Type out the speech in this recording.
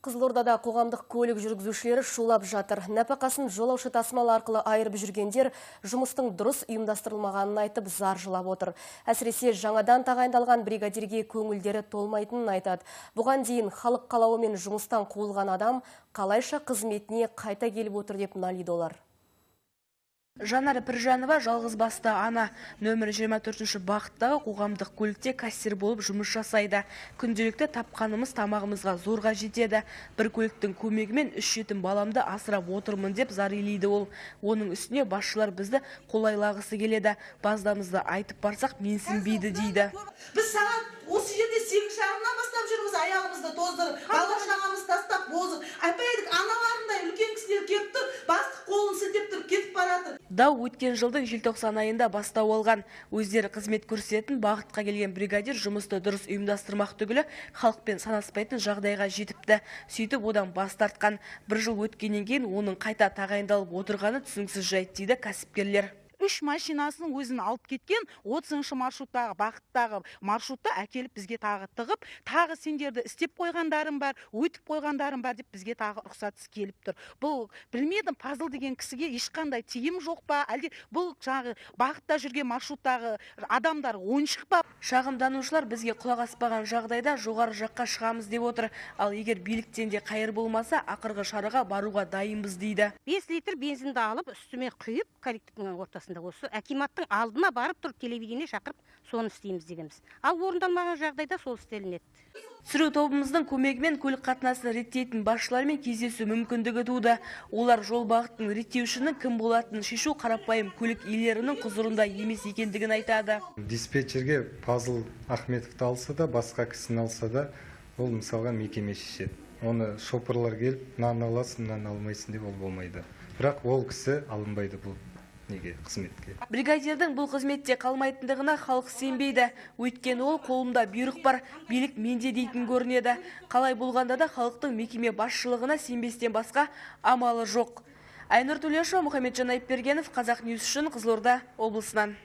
Қызылордада қоғамдық көлік жүргізушілері шулап жатыр. Нәпақасын жолаушы тасымалы арқылы айырып жүргендер жұмыстың дұрыс ұйымдастырылмағанын айтып зар жылап отыр. Әсіресе жаңадан тағайындалған бригадирге көңілдері толмайтынын айтады. Бұған дейін халық қалауымен жұмыстан қуылған адам қалайша қызметіне қайта келіп отыр деп налиды олар. Жанар Піржанова жалғыз басты ана, нөмір 24 бағыттағы қоғамдық көлікте кассир болып жұмыс жасайды. Күнделікті тапқанымыз тамағымызға зорға жетеді. Бір көліктің көмегімен 3 жетім баламды асырап отырмын деп зар илейді ол. Оның үстіне басшылар бізді қолайлағысы келеді. Баздамызды айтып барсақ менсінбейді дейді. Біз сағат осы жерде 8 шағынан бастап жүрміз, аяғымызды тоздырып, бала шағамызды тастап бозып. Айпайдық аналарындай үлкен кісілер келіп тұр, бастық қолын сілтеп тұрып кетіп баратыр. Дау өткен жылдың желтоқсан айында бастау алған. Өздері қызмет көрсететін бағытқа келген бригадир жұмысты дұрыс ұйымдастырмақ түгілі халықпен санаспайтын жағдайға жетіпті. Сөйтіп одан бас тартқан. Бір жыл өткеннен кейін оның қайта тағайындалып отырғаны түсініксіз жайт дейді кәсіпкерлер. 3 машинасының өзін алып кеткен 30-шы маршруттағы бағыттағы маршрутта әкеліп бізге тағы тығып, тағы сендерді істеп қойғандарым бар, өтіп қойғандарым бар деп бізге тағы рұқсатсыз келіп тұр. Бұл білмедім, Пазыл деген кісіге ешқандай тиым жоқ па, әлде бұл жағы бағытта жүрген маршруттағы адамдар ойыншық па? Шағымданушылар бізге құлақ аспаған жағдайда жоғары жаққа шығамыз деп отыр. Ал егер биліктен де қайыр болмаса, ақырғы шараға баруға дайынбыз дейді. 5 литр бензинді алып, үстіме құйып, коллективтің ортасында осы акиматтың алдына барып тұрып телевидение шақырып, соны істейміз дегенбіз. Ал орындалмаған жағдайда сол істелінеді. Түсіру тобымыздың көмегімен көлік қатынасын реттейтін басшылармен кездесу мүмкіндігі туды. Олар жол бағыттың реттеушінің кім болатынын шешу қарапайым көлік иелерінің құзырында емес екендігін айтады. Диспетчерге Пазыл Ахметовты алса да, басқа кісіні алса да, ол мысалға мекеме шешеді. Оны шопырлар келіп, мынаны аласың, мынаны алмайсың деп ол болмайды. Бірақ ол кісі алынбайды бұл қызметке. Бригадирдің бұл қызметте қалмайтындығына халық сенбейді. Өйткені ол қолымда бұйрық бар, билік менде дейтін көрінеді. Қалай болғанда да халықтың мекеме басшылығына сенбестен басқа амалы жоқ. Айнұр Төлешова, Мұхамеджан Айпбергенов, Қазақ Ньюс үшін Қызылорда облысынан.